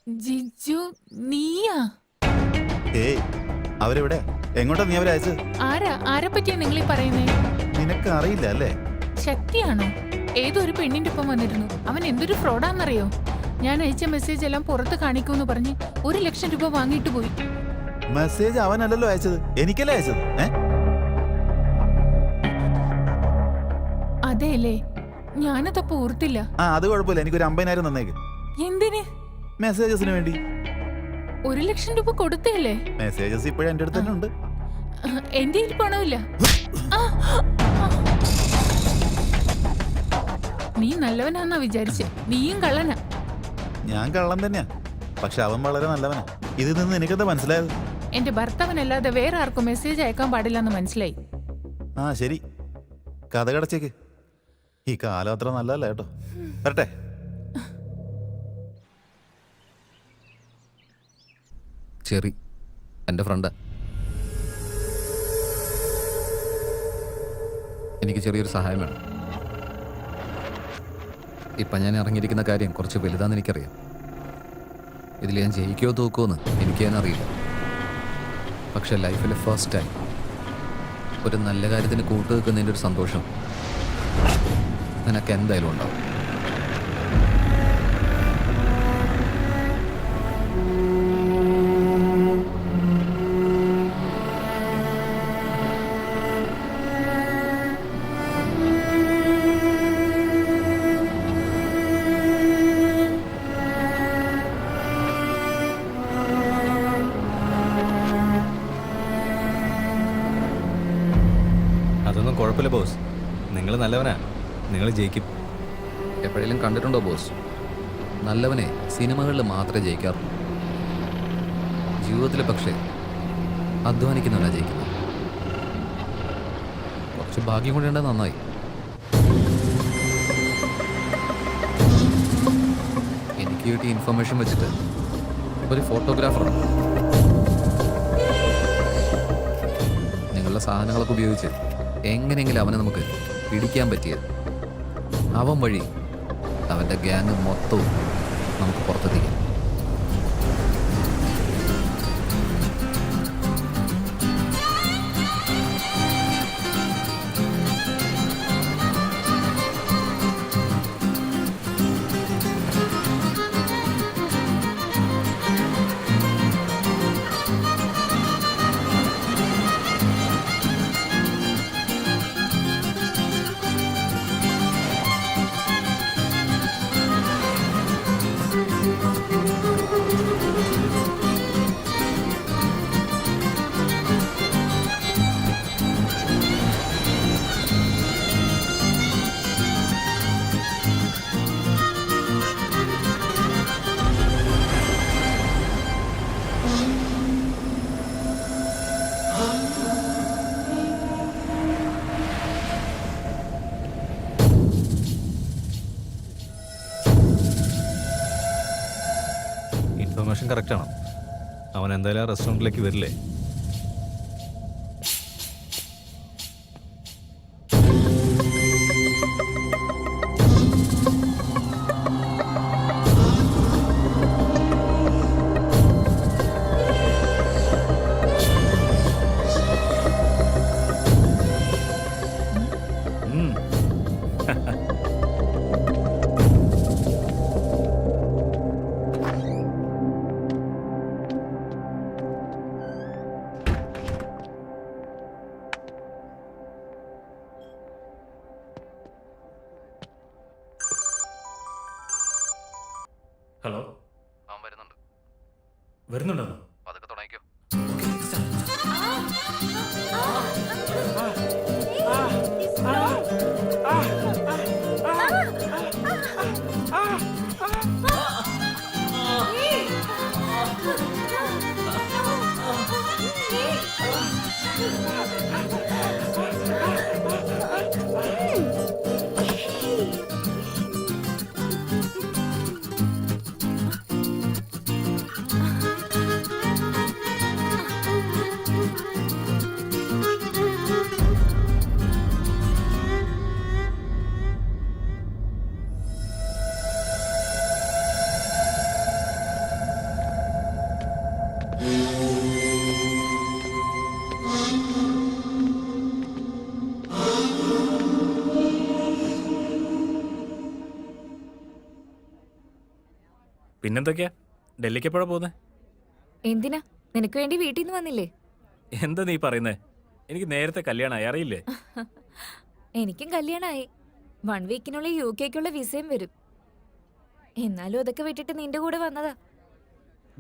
ജിജു നീയാ? ഏയ് അവരെവിടെ? എങ്ങോട്ടാ നീ അവരെ അയച്ചത്? ആരെ പറ്റിയാ നിങ്ങൾ ഈ പറയുന്നേ? നിനക്ക് അറിയില്ല അല്ലേ? ശക്തിയാണോ? ഏതോ ഒരു പെണ്ണിന്റെ ഒപ്പം വന്നിരുന്നു. അവൻ എന്തൊരു ഫ്രോഡാന്നറിയോ? ഞാൻ അയച്ച മെസ്സേജ് എല്ലാം പുറത്ത് കാണിക്കൂന്ന് പറഞ്ഞ് 1,00,000 രൂപ വാങ്ങിയിട്ട് പോയി. മെസ്സേജ് അവനല്ലല്ലോ അയച്ചത്, എനിക്കല്ലേ അയച്ചത്. അതെയല്ലേ, ഞാനതപ്പോ ഓർത്തില്ല. അത് കുഴപ്പമില്ല, എനിക്കൊരു 50,000 തന്നേക്ക്. എന്തിന്? മെസ്സേജസിന് വേണ്ടി. 1,00,000 രൂപ കൊടുത്തല്ലേ? മെസ്സേജസ് ഇപ്പോഴും എന്റെ അടുത്ത് തന്നെ ഉണ്ട്. എന്റെ കയ്യിൽ പണമില്ല. നീ നല്ലവനാന്നാ വിചാരിച്ച്, നീയും കള്ളനാ. ഞാൻ കള്ളൻ തന്നെയാ, പക്ഷെ അവൻ വളരെ നല്ലവനാ. ഇതിൽ നിന്ന് എനിക്കെന്താ മനസ്സിലായത്? എന്റെ ഭർത്താവനല്ലാതെ വേറെ ആർക്കും മെസ്സേജ് അയക്കാൻ പാടില്ലെന്ന് മനസ്സിലായി. ശരി, കഥ കടച്ചേക്ക്. ഈ കാലം അത്ര നല്ലതല്ല കേട്ടോ. വരട്ടെ. ചെറി എൻ്റെ ഫ്രണ്ടാ. എനിക്ക് ചെറിയൊരു സഹായം വേണം. ഇപ്പം ഞാൻ ഇറങ്ങിയിരിക്കുന്ന കാര്യം കുറച്ച് വലുതാന്ന് എനിക്കറിയാം. ഇതിൽ ഞാൻ ജയിക്കുകയോ തോക്കുമോന്ന് എനിക്ക് തന്നെ അറിയില്ല. പക്ഷെ ലൈഫിലെ ഫസ്റ്റ് ടൈം ഒരു നല്ല കാര്യത്തിന് കൂട്ടുവെക്കുന്നതിൻ്റെ ഒരു സന്തോഷം നിനക്ക് എന്തായാലും ഉണ്ടാവും. അതൊന്നും കുഴപ്പമില്ല ബോസ്, നിങ്ങൾ നല്ലവനാ, നിങ്ങൾ ജയിക്കും. എപ്പോഴെങ്കിലും കണ്ടിട്ടുണ്ടോ ബോസ്? നല്ലവനെ സിനിമകളിൽ മാത്രമേ ജയിക്കാറുള്ളൂ. ജീവിതത്തിൽ പക്ഷേ അധ്വാനിക്കുന്നവനാണ് ജയിക്കുന്നത്. കുറച്ച് ഭാഗ്യം കൊണ്ടേണ്ടത് നന്നായി. എനിക്ക് കിട്ടിയ ഇൻഫർമേഷൻ വെച്ചിട്ട് ഒരു ഫോട്ടോഗ്രാഫറാണ് നിങ്ങളുടെ സാധനങ്ങളൊക്കെ ഉപയോഗിച്ച് എങ്ങനെയെങ്കിലും അവനെ നമുക്ക് പിടിക്കാൻ പറ്റിയത്. അവൻ വഴി അവൻ്റെ ഗ്യാങ് മൊത്തവും നമുക്ക് പുറത്തെത്തിക്കാം. ഇൻഫർമേഷൻ കറക്റ്റാണോ? അവൻ എന്തായാലും ആ റെസ്റ്റോറൻറ്റിലേക്ക് വരില്ലേ? ഹലോ, അവൻ വരുന്നുണ്ട്. വരുന്നുണ്ടെന്നോ? അതൊക്കെ തുടങ്ങിക്കോ. പിന്നെന്തൊക്കെയാ ഡൽഹിക്ക് എപ്പോഴാ പോകുന്നത്? എന്തിനാ? നിനക്ക് വേണ്ടി വീട്ടിൽ നിന്ന് വന്നില്ലേ? എന്താ നീ പറയുന്നേ? എനിക്ക് നേരത്തെ കല്യാണമായി, അറിയില്ലേ? എനിക്കും കല്യാണമായി. 1 വീക്കിനുള്ളിൽ UK-ക്കുള്ള വിസയും വരും. എന്നാലും അതൊക്കെ വിട്ടിട്ട് നിന്റെ കൂടെ വന്നതാ.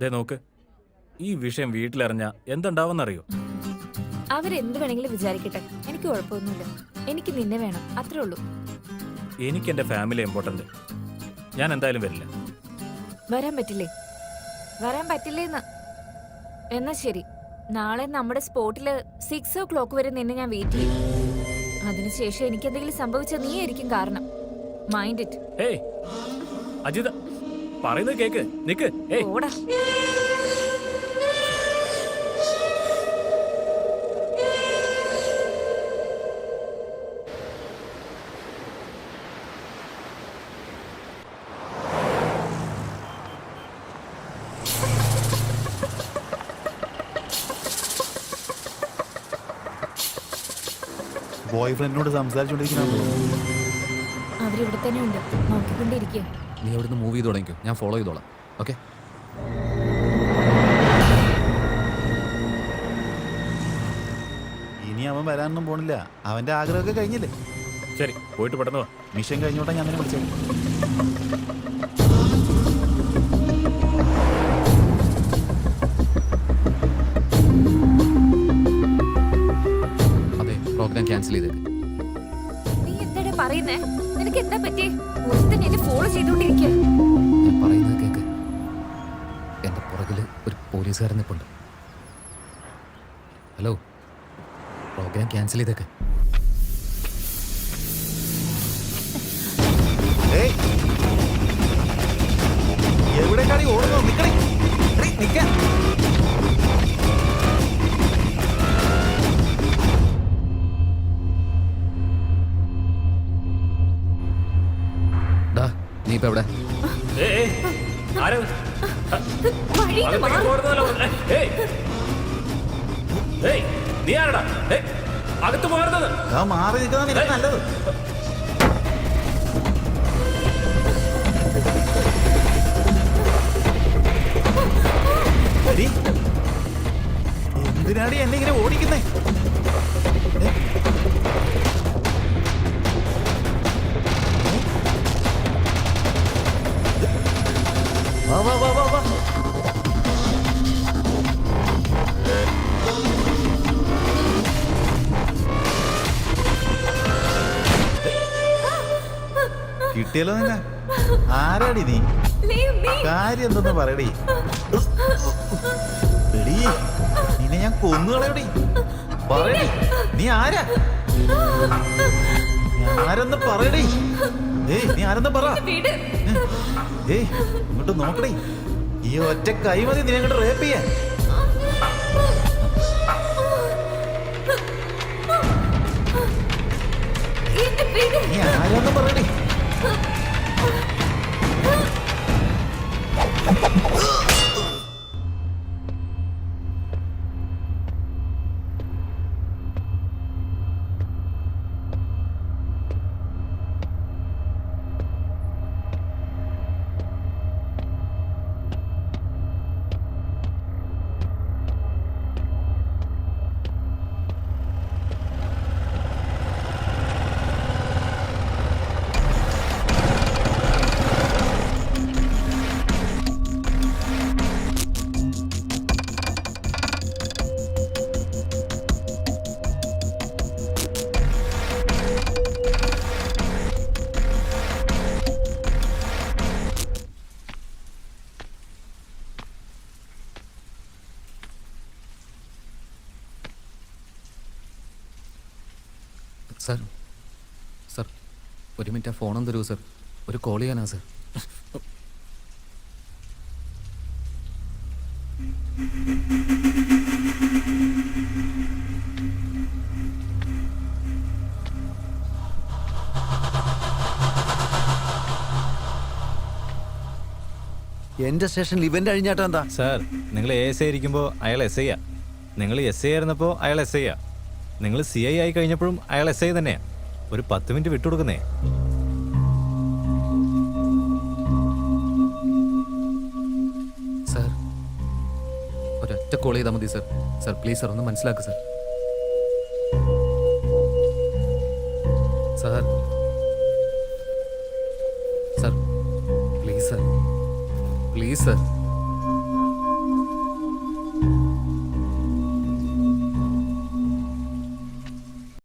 ദേ നോക്ക്, ഈ വിഷയം വീട്ടിലറിഞ്ഞ എന്തുണ്ടാവുമെന്നറിയോ? അവരെന്ത് വേണമെങ്കിലും വിചാരിക്കട്ടെ, എനിക്ക് കുഴപ്പമൊന്നുമില്ല. എനിക്ക് നിന്നെ വേണം, അത്രേ ഉള്ളൂ. എനിക്ക് എൻ്റെ ഫാമിലി ഇമ്പോർട്ടൻ്റ്. ഞാൻ എന്തായാലും വരില്ല. വരാൻ പറ്റില്ലേ? വരാൻ പറ്റില്ലേന്ന്? എന്നാ ശരി, നാളെ നമ്മുടെ സ്പോട്ടില് 6 o'clock വരെ നിന്നെ ഞാൻ വെയിറ്റ് ചെയ്യും. അതിനുശേഷം എനിക്ക് എന്തെങ്കിലും സംഭവിച്ചാൽ നീ ആയിരിക്കും കാരണം. Mind it. ഏയ് അജിത, പറയുന്നത് കേക്ക്. നിക്ക്. ഏയ് ഓടാ. ബോയ് ഫ്രണ്ടിനോട് സംസാരിച്ചുകൊണ്ടിരിക്കുന്ന അവരിവിടെ തന്നെ ഉണ്ട്, നോക്കിക്കൊണ്ടിരിക്കുക. നീ അവിടുന്ന് മൂവ് ചെയ്ത് തുടങ്ങിക്കോ, ഞാൻ ഫോളോ ചെയ്തോളാം. ഓക്കെ? ഇനി അവൻ വരാനൊന്നും പോണില്ല. അവന്റെ ആഗ്രഹമൊക്കെ കഴിഞ്ഞില്ലേ? ശരി, പോയിട്ട് പെട്ടെന്ന് വാ. മിഷൻ കഴിഞ്ഞോട്ടാ ഞാൻ നിന്നെ വിളിച്ചത്. അതെ, പ്രോഗ്രാം ക്യാൻസൽ ചെയ്തേക്ക്. നീ എന്താടാ പറയുന്നേ? നിനക്ക് എന്താ പറ്റിയേ? ഒരുത്തൻ എന്നെ ഫോളോ ചെയ്തോണ്ടിരിക്കുക. ഞാൻ പറയുന്നത് കേക്ക്. എൻ്റെ പുറകിൽ ഒരു പോലീസുകാരൻ നിൽപ്പുണ്ട്. ഹലോ, പ്രോഗ്രാം ക്യാൻസൽ ചെയ്തേക്ക്. ഏയ്, എവിടേക്കാണ് ഈ ഓടുന്നത്? നിക്കണേ, നിക്കാൻ. ഡാ, നീ ഇപ്പൊ എവിടെ? ഏയ്, ആരാ? വഴിയിൽ നിന്ന് അകത്തേക്ക് മാറ്. പോരുന്നതല്ല പറഞ്ഞേ. ഏയ്, ഏയ്, നീ ആരടാ? ഏയ്, അകത്ത് പോരുന്നത്. ആ മാറി നിൽക്കുന്ന നിനക്ക് നല്ലത്. എടി, എന്തിനാടി എന്നെ ഇങ്ങനെ ഓടിക്കുന്നേ? വാ വാ വാ വാ വാ. കിട്ടിയല്ലോ നിന്നെ. ആരാടി നീ? Leave me. കാര്യം എന്തെന്ന് പറയടി. എടീ, നിന്നെ ഞാൻ കൊന്നുകളയടി. പറയടി, നീ ആരാ? ആരെന്ന് പറയടി. ഏയ്, നീ ആരെന്ന് പറ. വിട്. ഏയ്, ഇങ്ങോട്ട് നോക്കടി. ഈ ഒറ്റ കൈ മതി നീ അങ്ങോട്ട് റേപ്പ് ചെയ്യാൻ. എന്നെ വിട്. നീ ആരാന്ന് പറയടി. സാർ, സാർ, ഒരു മിനിറ്റ് ആ ഫോണൊന്ന് തരുമോ സാർ? ഒരു കോൾ ചെയ്യാനാ സാർ. എന്റെ സ്റ്റേഷനിൽ ഇവന്റ് അഴിഞ്ഞാട്ടം എന്താ? സാർ, നിങ്ങൾ ASI ആയിരിക്കുമ്പോൾ അയാൾ SI ആ. നിങ്ങൾ SI ആയിരുന്നപ്പോൾ അയാൾ SI ആ. നിങ്ങൾ CI ആയി കഴിഞ്ഞപ്പോഴും അയാൾ SI തന്നെയാ. ഒരു 10 മിനിറ്റ് വിട്ടുകൊടുക്കുന്നേ. ഒരൊറ്റ കോൾ ചെയ്താൽ മതി സർ. സർ പ്ലീസ് സർ ഒന്ന് മനസ്സിലാക്കുക sir. Sir sir please sir please sir